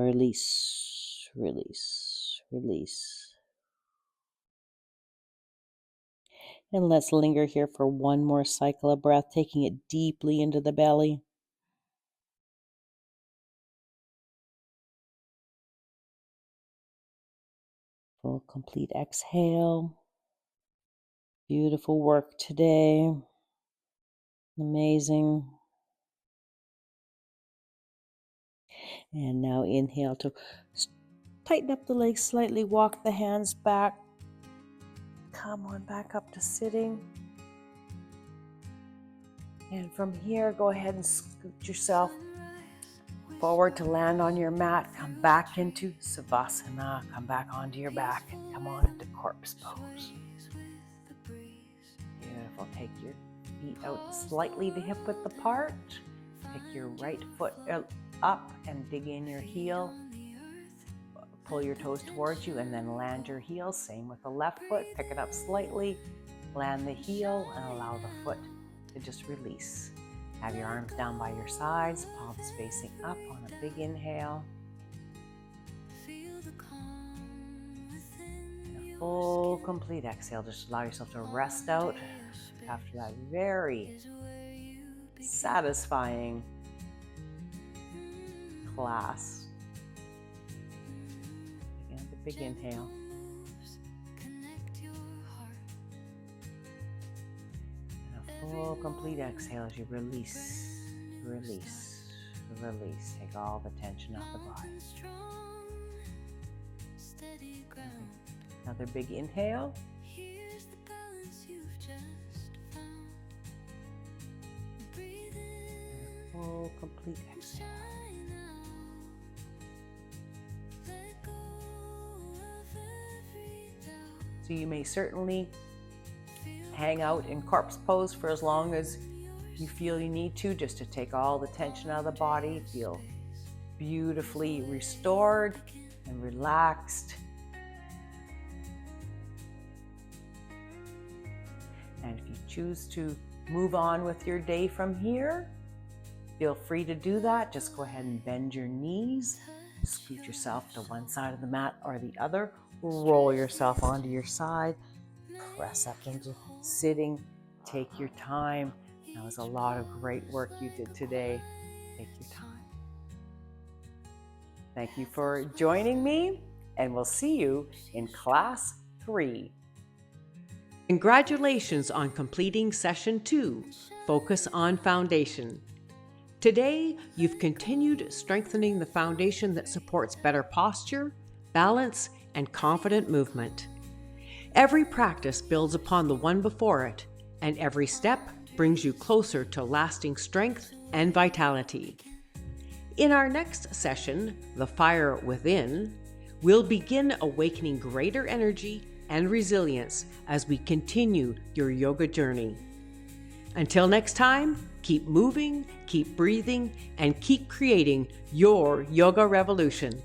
Release, release, release. And let's linger here for one more cycle of breath, taking it deeply into the belly. Full, complete exhale. Beautiful work today. Amazing. And now inhale to tighten up the legs slightly, walk the hands back. Come on back up to sitting. And from here, go ahead and scoot yourself forward to land on your mat. Come back into Savasana. Come back onto your back and come on into corpse pose. Beautiful. Take your feet out slightly to hip width apart. Pick your right foot up and dig in your heel. Pull your toes towards you and then land your heel. Same with the left foot. Pick it up slightly, land the heel, and allow the foot to just release. Have your arms down by your sides, palms facing up on a big inhale. And a full, complete exhale. Just allow yourself to rest out after that very satisfying class. Again, the Big inhale. And a full, complete exhale as you release, release, release. Take all the tension off the body. Another big inhale. And a full, complete exhale. So you may certainly hang out in corpse pose for as long as you feel you need to, just to take all the tension out of the body, feel beautifully restored and relaxed. And if you choose to move on with your day from here, feel free to do that. Just go ahead and bend your knees, scoot yourself to one side of the mat or the other, roll yourself onto your side, press up into sitting, take your time. That was a lot of great work you did today. Take your time. Thank you for joining me, and we'll see you in class 3. Congratulations on completing session 2, Focus on Foundation. Today, you've continued strengthening the foundation that supports better posture, balance, and confident movement. Every practice builds upon the one before it, and every step brings you closer to lasting strength and vitality. In our next session, The Fire Within, we'll begin awakening greater energy and resilience as we continue your yoga journey. Until next time, keep moving, keep breathing, and keep creating your yoga revolution.